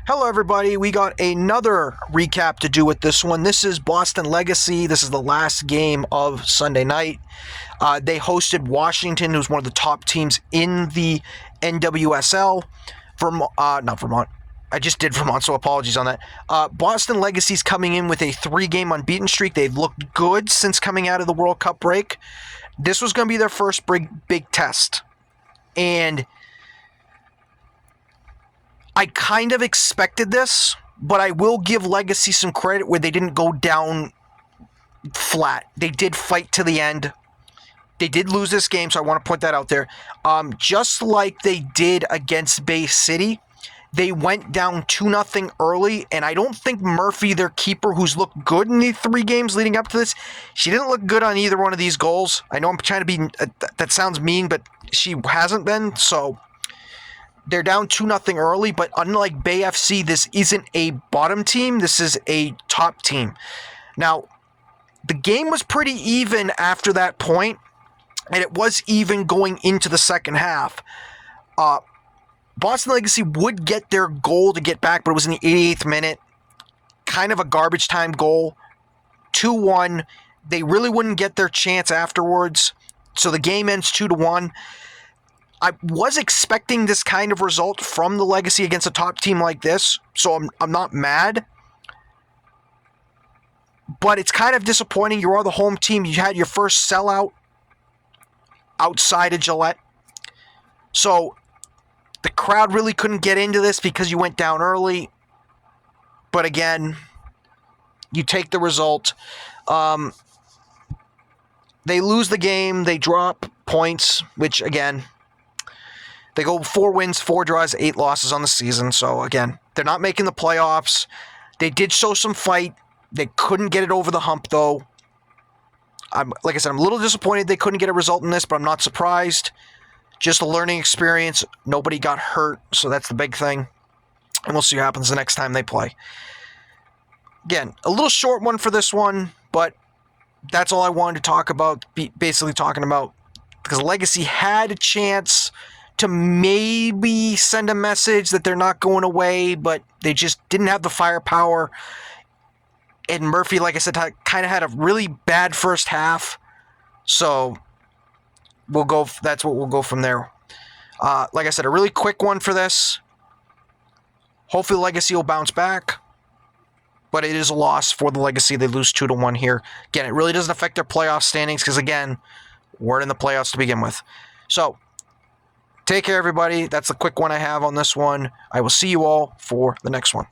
Hello, everybody. We got another recap to do with this one. This is Boston Legacy. This is the last game of Sunday night. They hosted Washington, who's one of the top teams in the NWSL. Not Vermont. I just did Vermont, so apologies on that. Boston Legacy's coming in with a 3-game unbeaten streak. They've looked good since coming out of the World Cup break. This was going to be their first big test. And I kind of expected this, but I will give Legacy some credit where they didn't go down flat. They did fight to the end. They did lose this game, so I want to point that out there. Just like they did against Bay City, they went down 2-0 early, and I don't think Murphy, their keeper, who's looked good in the 3 games leading up to this, she didn't look good on either one of these goals. I know I'm trying to be, that sounds mean, but she hasn't been, so they're down 2-0 early, but unlike Bay FC, this isn't a bottom team. This is a top team. Now, the game was pretty even after that point, and it was even going into the second half. Boston Legacy would get their goal to get back, but it was in the 88th minute. Kind of a garbage time goal. 2-1. They really wouldn't get their chance afterwards, so the game ends 2-1. I was expecting this kind of result from the Legacy against a top team like this, so I'm not mad. But it's kind of disappointing. You are the home team. You had your first sellout outside of Gillette. So the crowd really couldn't get into this because you went down early. But again, you take the result. They lose the game. They drop points, which again, they go 4 wins, 4 draws, 8 losses on the season. So, again, they're not making the playoffs. They did show some fight. They couldn't get it over the hump, though. Like I said, I'm a little disappointed they couldn't get a result in this, but I'm not surprised. Just a learning experience. Nobody got hurt, so that's the big thing. And we'll see what happens the next time they play. Again, a little short one for this one, but that's all I wanted to talk about, basically talking about, because Legacy had a chance to maybe send a message that they're not going away, but they just didn't have the firepower. And Murphy, like I said, kind of had a really bad first half. So that's what we'll go from there. Like I said, a really quick one for this. Hopefully Legacy will bounce back. But it is a loss for the Legacy. They lose 2-1 here. Again, it really doesn't affect their playoff standings because, again, we're in the playoffs to begin with. So, take care, everybody. That's the quick one I have on this one. I will see you all for the next one.